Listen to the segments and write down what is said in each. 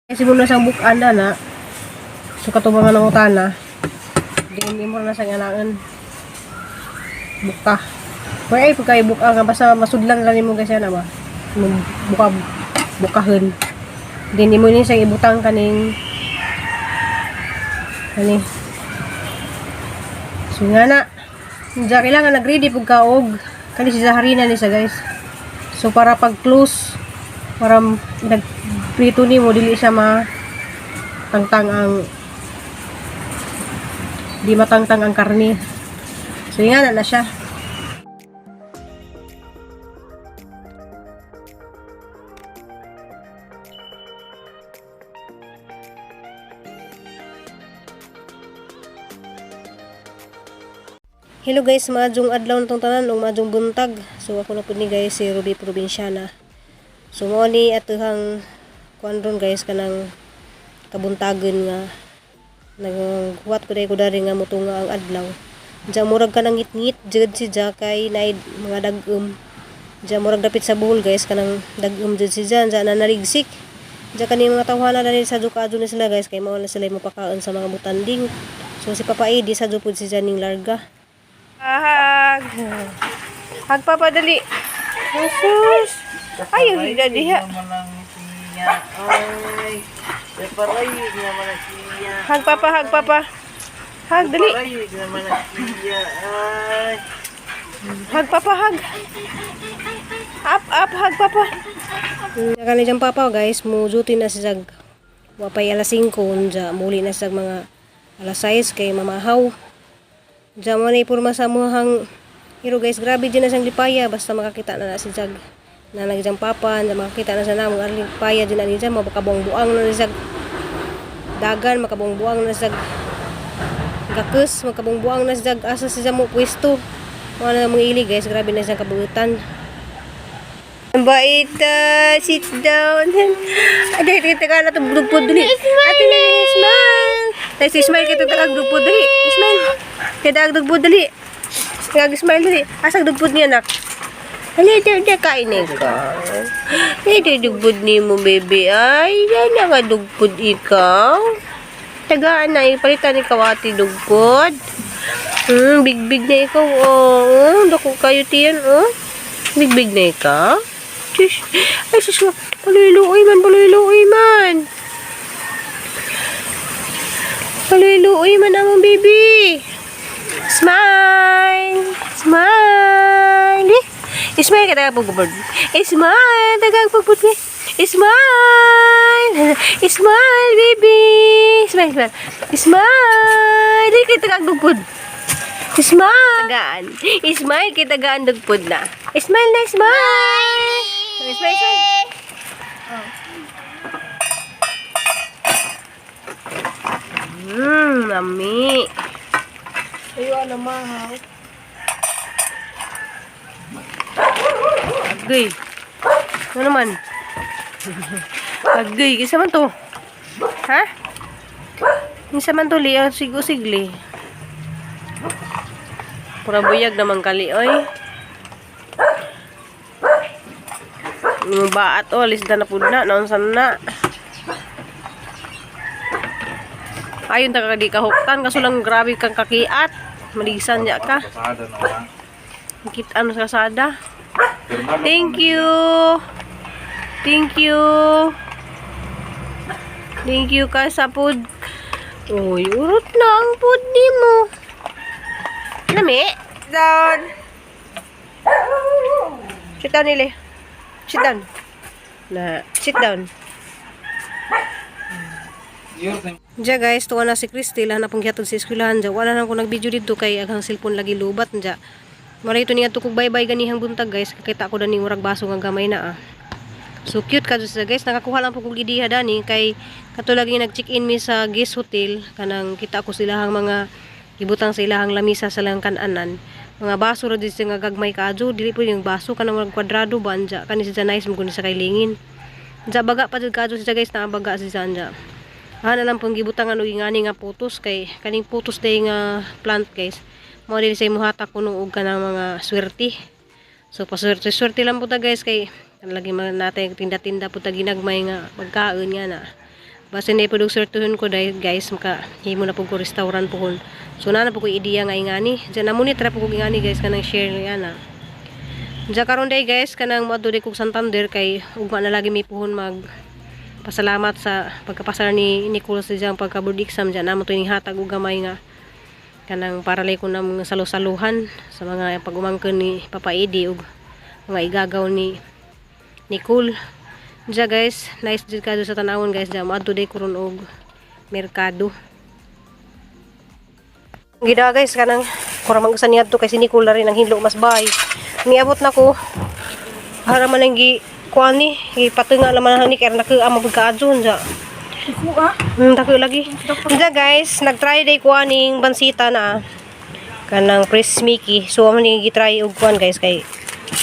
Kasi muna sa bukan na so katubang ng utana hindi mo na sa ngalangan buka kaya ay pagkay buka nga basta masudlan lang mo kasi na ba buka bukahan hindi mo ni sa ibutang kaning so nga na diya kailangan nag-ready pagkaog kani si Zaharina ni sa guys so para pag close para nagprito ni mo dili siya matangtang ang di matangtang ang karne so yan na siya. Hello guys, maadjong adlaw nitong tanan ug maadjong buntag. So ako na pud ni guys si Ruby Provinciana. So mo ni atuhang kuan ron guys kanang kabuntagan nga naghuwat ko dai ko dari nga motunga ang adlaw. Diya murag kanang ngit-ngit jud si Jakay na mga dagom. Diya murag dapit sa buhol guys kanang dagom jud si Jan na narigsik. Diya kani mga tawhana dali sa Jukadjo ni sila guys kay mao na sila mapakaon sa mga butanding. So si Papa Edi sa jupud si Jan ning larga. Hag. Hag papa dali. Jesus. Ayo hida diha. Ay. Preparay naman ang siya. Hag papa. Hag dali. Preparay naman ang siya. Ay. Hag papa hag. Up hag papa. Kani jang papa guys, mo duty na si Zag. Wapay alas 5 unja, muli na sa mga alas 6 kay mamahaw. Diyan mo na ipurma sa muhang hero guys, grabe din na siyang lipaya basta makakita na si Jag na nagjang papa, na makakita na sa namong lipaya din na niya, makabong-buang na si Jag dagan, makabong-buang na si Jag gakus, makabong-buang na si Jag asa si mo pwesto mga na mong ili guys, grabe na siyang kabuutan. Ang bait, sit down. Aday, kita na itong dugpod duli. Ate na, smile. Tay si smile kita tagag dugpod duli. Smile. Kita ag dugpod duli. Tagag smile duli. Asag dugpod niya nak. Hali, dia kain ka. Hindi dugpod ni mo, baby. Ay, yan nga dugpod ikaw. Tagaan na, ipalitan ikaw ati dugpod. Big na ikaw. Oh, dako kayo tiyan, oh. Big na ikaw. Ay, sus, paluiluoy man. Paluiluoy man among baby. Smile. Smile ka tagapagpupod. Smile, tagapagpupod. Smile, baby. Smile. Di kita tagapagpupod. Smile. Smile, kita gaan dagpod na. Smile na, smile. Smile. Mami. Ayaw na mahaw. Agay. Ano naman? Agay. Kisa man to? Ha? Kisa man to, liya sigli. Pura buyag naman kali, oy. Yung baat, oh, alis na pud na, naunsan na. Ayun, di kahuktan, kaso lang grabe kang kakiat. Malisan niya ka. Ano sa kasada? Thank you. Thank you ka sa pud. Uy, urot na ang pud ni mo. Lami? Down. Sit down, Nile. Sit down. Sit down. Diya guys, tuwa na si Christy. Lahan na pong gihatod sa eskwelahan. Diya, wala na ako nag-video dito kay aghang cellphone lagi lubat. Diya, maray ito niya tukog bye-bye ganihang buntag guys. Kakita ko na ni murag baso ng gamay na So cute ka dyan guys. Nakakuha lang po kong idiha dani. Kay katulagi nag-check-in mi sa guest hotel. Kanang kita ko silahang mga ibutang sa ilahang lamisa sa lang kananan. Mga baso ra dito nga gagmay kaadyo. Dili po yung baso kanang mga kwadrado ba anja. Kani si nice mo kundi sa kailingin. Anja baga pa dyan kaadyo siya guys. Nakabaga si anja. Na lang pong gibutang ano ingani nga putos. Kay kaning putos day nga plant guys. Mga dili sa imuhata kuno og kanang mga swerte. So paswerte-swerte lang po ta guys. Kay lagi man natin tinda-tinda po ta ginagmay nga magkaon nga na. Basta na ipudog sortuhon ko dahil guys, maka himo na po ko restaurant po kon. So na po ko ideya nga ingani. Diyan na muna tara po ko ingani guys kanang share nga na. Diyan karon day guys kanang moadto day kog Santander kay ugma na lagi mi puhon mag pasalamat sa pagkapasar ni Nicole sa diyang pagka-board exam diyan na mo to ning hatag og gamay nga kanang para lay ko na mga salusaluhan sa mga pagumangkon ni Papa Eddie ug mga igagaw ni Nicole. Diyan guys, nice jud kado sa tanawon guys, diyan moadto day kuron og merkado. Gida guys kanang kura mag-usan niadto kay si Nicole rin ang hinlo mas bay. Niabot na ko. Para man ang kuan ni, ipatunga naman ni kay nakaama pagkaadson ja. Dako lagi. Diyan guys, nagtry day kuan ning bansita na kanang Chris Mickey. So amo ni gitry og kuan guys kay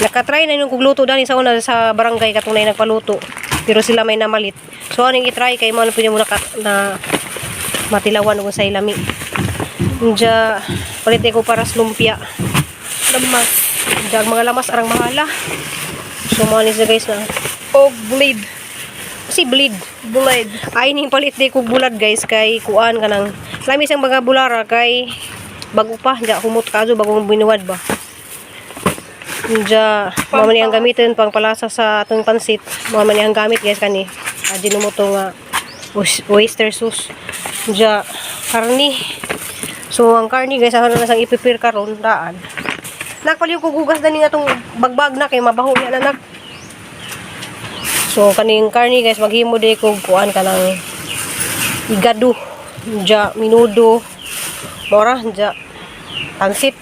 nakatry na yung kugluto dani sa una sa barangay katong nay nagpaluto. Pero sila may namalit. So aning i-try kay mo na pwede mo na matilawan og sa ilami. Diya palit ko para sa lumpia. Lamas. Diya mga lamas arang mahala. So mo ni guys na og blade. Si blade. Blade. Ay ning palit ko bulad guys kay kuan kanang lamis ang mga bulara kay bago pa diya humot kaso bagong binuwad ba. Diya, mga maniyang gamitin pang palasa sa atong pansit. Mga maniyang gamit guys kani. Adin mo to nga oyster sauce. Diya, karni. So, ang karni guys, ako na sang ipipir karon daan. Nakpaliw ko gugas na nga itong bagbag na kay mabaho niya na. So, kaning karni guys, maghimo di ko kuan ka ng igado. Diya, minudo. Mora, diya, pansit.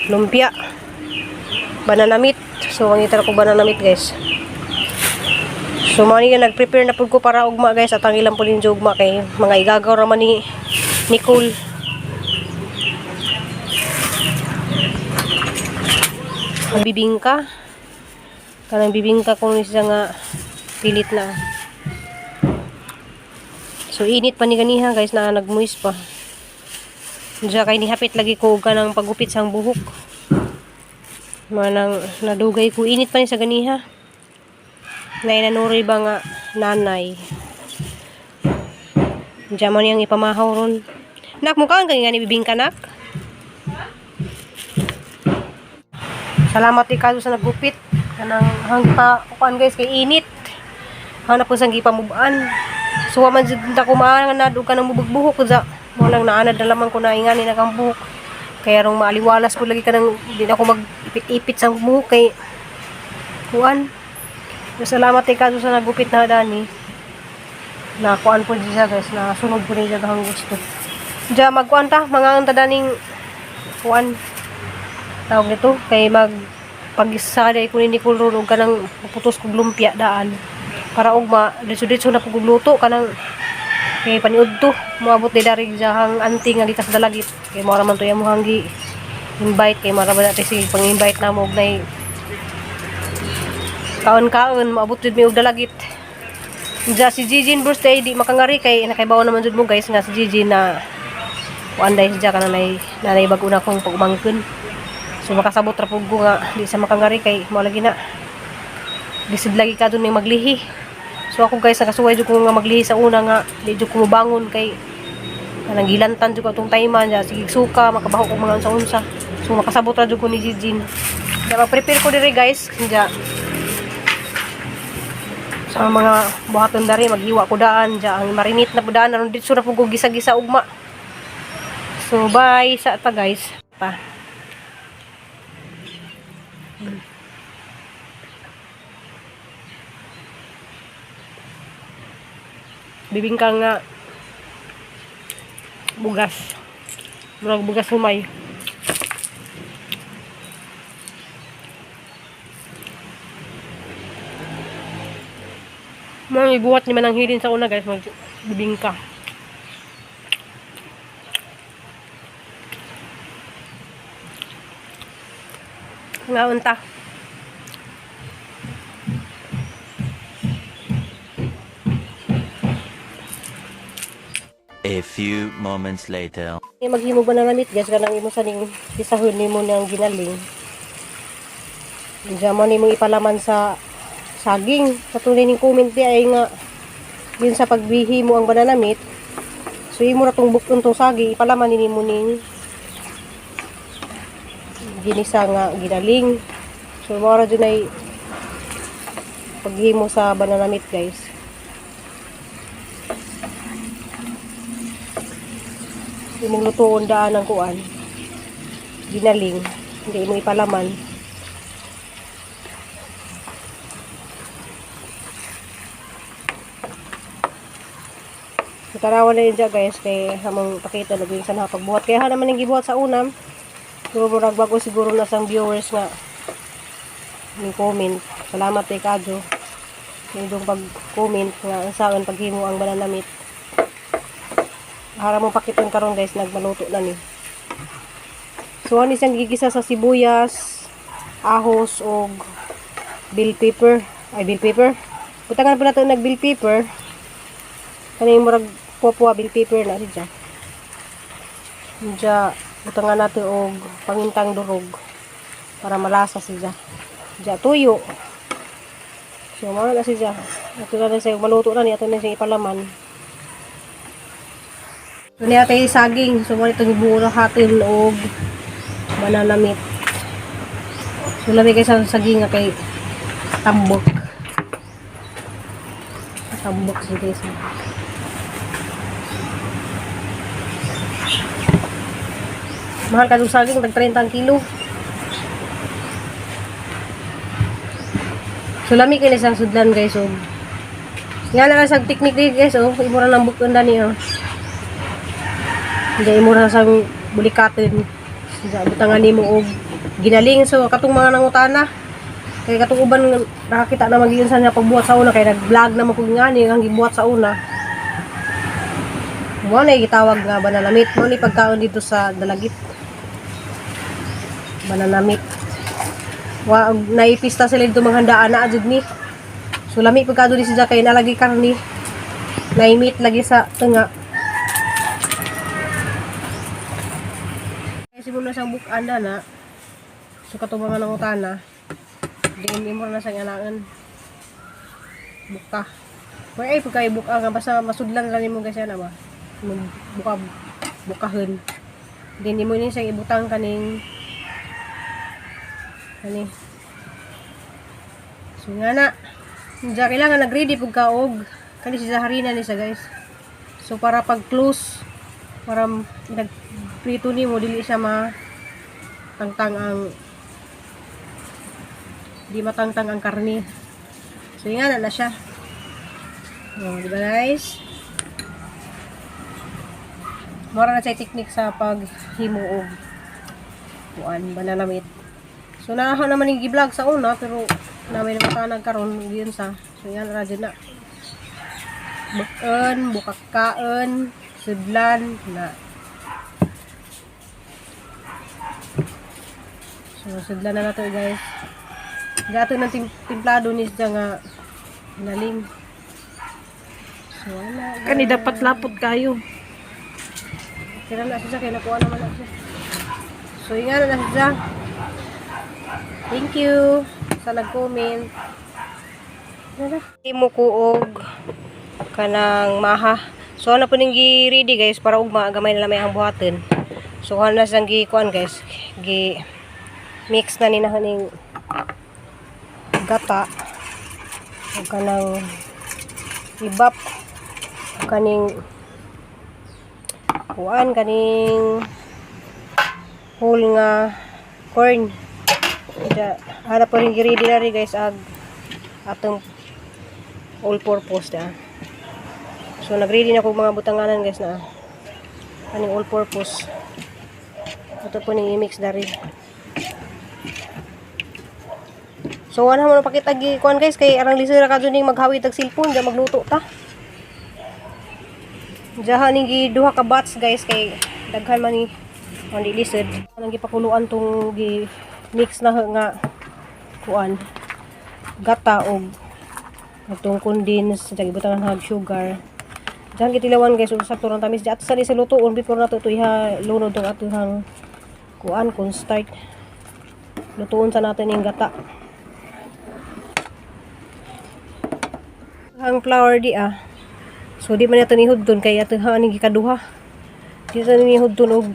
Lumpia. Banana meat. So, mangitar ko banana meat guys. So, mga nag-prepare na po ko para ugma guys. At ang ilang po din ugma kay mga igagaw raman ni Nicole. Ang bibingka. Kanang bibingka kung siya nga pilit na. So, init pa ni ganiha guys na nagmuis pa. Diya kay nihapit lagi ko kanang pagupit sang buhok. Manang nadugay ko init pa ni sa ganiha. Nay nanuri ba nga nanay. Diyan mo niyang ipamahaw ron. Nak mukhaan ka nga ni bibingka nak. Salamat ikaw sa nagupit. Kanang hangpa kuan guys kay init. Hanap ko sang gipamubaan. So man jud ta ko maanad og kanang bubog-buhok ko sa mo nang naanad na lamang ko na ingani na kang buhok. Kaya rong maaliwalas ko lagi kanang di na ako mag-ipit-ipit sa buhok kay kuan. Salamat kay kaso sa nagupit na dani. Na kuan po siya guys, na sunod po niya ang gusto. Diya magkuan ta, mga anta daning kuan tawag nito kay mag pag-isaday ko ni Nicole ron og kanang putos kog lumpia daan. Para ugma diso-diso na pug luto kanang kay paniud to moabot di dari jahang anting nga gikas dalagit kay mora man to yang mohang gi invite kay mara ba natin sige pang-invite na mo og nay kaon-kaon moabot jud mi og dalagit. Diya si Gigi birthday di makangari kay nakaibaw naman jud mo guys nga si Gigi na kuanday siya kanang nanay bag una kong pagumangkon. So makasabot ra pug ko nga di sa makangari kay mo lagi na bisid lagi ka dun maglihi. So ako guys nakasuway jud ko nga maglihi sa una nga di jud ko mobangon kay kanang gilantan jud ko atong tayman ja sige suka makabaho ko mga unsa-unsa. So makasabot ra jud ko ni Jijin. Kaya mag-prepare ko diri guys ja sa mga buhaton dari maghiwa ko daan ja ang marinate na pudaan aron dito ra pug gisa-gisa ugma. So bye sa ta guys. Pa. Bibingka nga bugas. Murag bugas humay. Mga ibuhat ni manang hilin sa una guys, mag bibingka. Nga unta. A few moments later. Maghimo ba na meat guys kanang imo sa ning isahon nimo nang ginaling. Diyan mo nimo ipalaman sa saging. Katulad ning comment di ay nga Yun sa pagbihi mo ang banana meat. So imo ra tong bukton tong sagi, ipalaman nini mo ning ginisa nga ginaling. So mao ra dun ay paghimo sa banana meat, guys. Imong lutuon daan ang kuan. Ginaling, hindi mo ipalaman. Tarawan na yun dyan, guys, kay hamang pakita na din sa nakapagbuhat. Kaya naman yung gibuhat sa unam, siguro murag bago siguro na sang viewers nga yung comment. Salamat kay Kadyo. Yung pag-comment nga saan paghimo ang banana meat. Para mong pakiton karon, guys, nagmaluto na ni. So ano siyang gigisa sa sibuyas, ahos o bell pepper. Ay, bell pepper. Butangan po natin nag bell pepper. Kaning murag popwa bell pepper na siya. Diya, butangan natin og pangintang durog para malasa siya. Diya, tuyo. So, mawala na siya. Ito na siya, maluto na niya. Ito na siya ipalaman. Ito niya tayo saging. So, mawala itong buo na hatin og banana meat. So, lamig kayo sa saging nga kay tambok. Tambok siya guys. Mahal ka itong saging, tag 30 ang kilo. So, lamig kayo isang sudlan, guys. So, nga na sa technique din, guys. Oh, imura ng bukon na niya. Hindi, imura sa bulikatin. Butangan ni mo og ginaling. So, katong mga nangutana. Kaya katong uban, nakakita na mag-iyon sa niya pagbuhat sa una. Kaya nag-vlog na makong nga niya, ang gibuhat sa una. Muna gitawag nga banana meat. Muna pagkaon dito sa Dalagit. Banana meat. Naipista sila dito mga handaan na adjud ni. So lami pagkado di siya kay nalagi karni. Naimit lagi sa tunga. Kasi muna sa bukan na. So katong mga nangutana. Diin mo na sa ngalaan. Buka. Kung ay pagka ibuka nga basta masudlan lang mo guys yan ba. Bukahon. Hindi mo ni sa ibutang kaning ani. So nga na. Diya kailangan nag-ready pag kaog. Kani siya harina ni sa guys. So para pag close para nag-prito ni mo dili siya tangtang ang di matangtang ang karne. So nga na siya. Oh, di ba guys? Mura na siya technique sa paghimo og kuan banana meat. So naaho naman yung gi-vlog sa una pero namin naman karon yun sa. So yan ra na. Bukan, bukakaon, sudlan na. So sudlan na nato guys. Gato ng timplado ni siya nga naling. So wala. Kani dapat lapot kayo. Kira na siya kaya nakuha naman na siya. So ingat na siya. Thank you sa nag-comment. Imo kuog kanang maha. So ano po ning gi-ready guys para ugma gamay na lamay ang buhaton. So ano na sang gi-kuan guys. Mix na ni na ning gata. O kanang ibap. O kaning kuan kaning whole nga corn. Hanap po rin giridi na rin guys atong all purpose da. So nagready na ko mga butanganan guys na kaning all purpose. Ito po ning i-mix na rin. So wala mo na pakita gi kuan guys kay arang lisura ka dun ning maghawi tag cellphone da magluto ta. Jaha ning duha ka bats guys kay daghan man ni on di lisod. Nang gipakuluan tong gi mix na nga kuan gata og atong condense jagi butangan hag sugar. Diyan gitilawan guys usa to rang tamis ato sa sa lutoon before nato to iha lunod tong atuhang kuan kon start. Lutuon sa natin ning gata. Ang flour di So di man nato ni hudton kay ato ha ni gikaduha. Di sa ni hudton og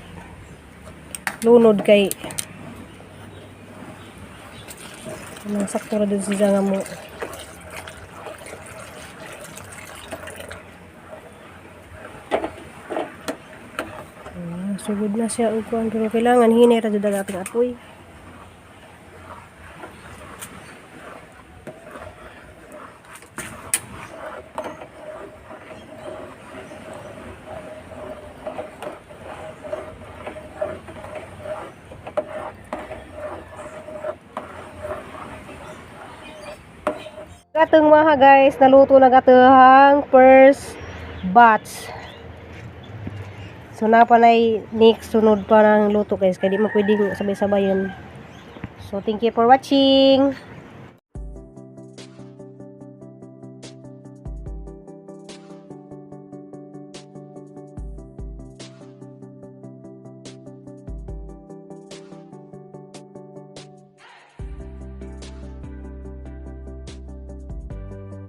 lunod kay nang sakto ra din siya nga mo. Sugod na siya og kuan pero kailangan hinay ra jud ang ating apoy. Gatong mga guys, naluto na gatahang first batch. So napanay next sunod pa ng luto guys, kaya di mo pwedeng sabay-sabayan. So thank you for watching.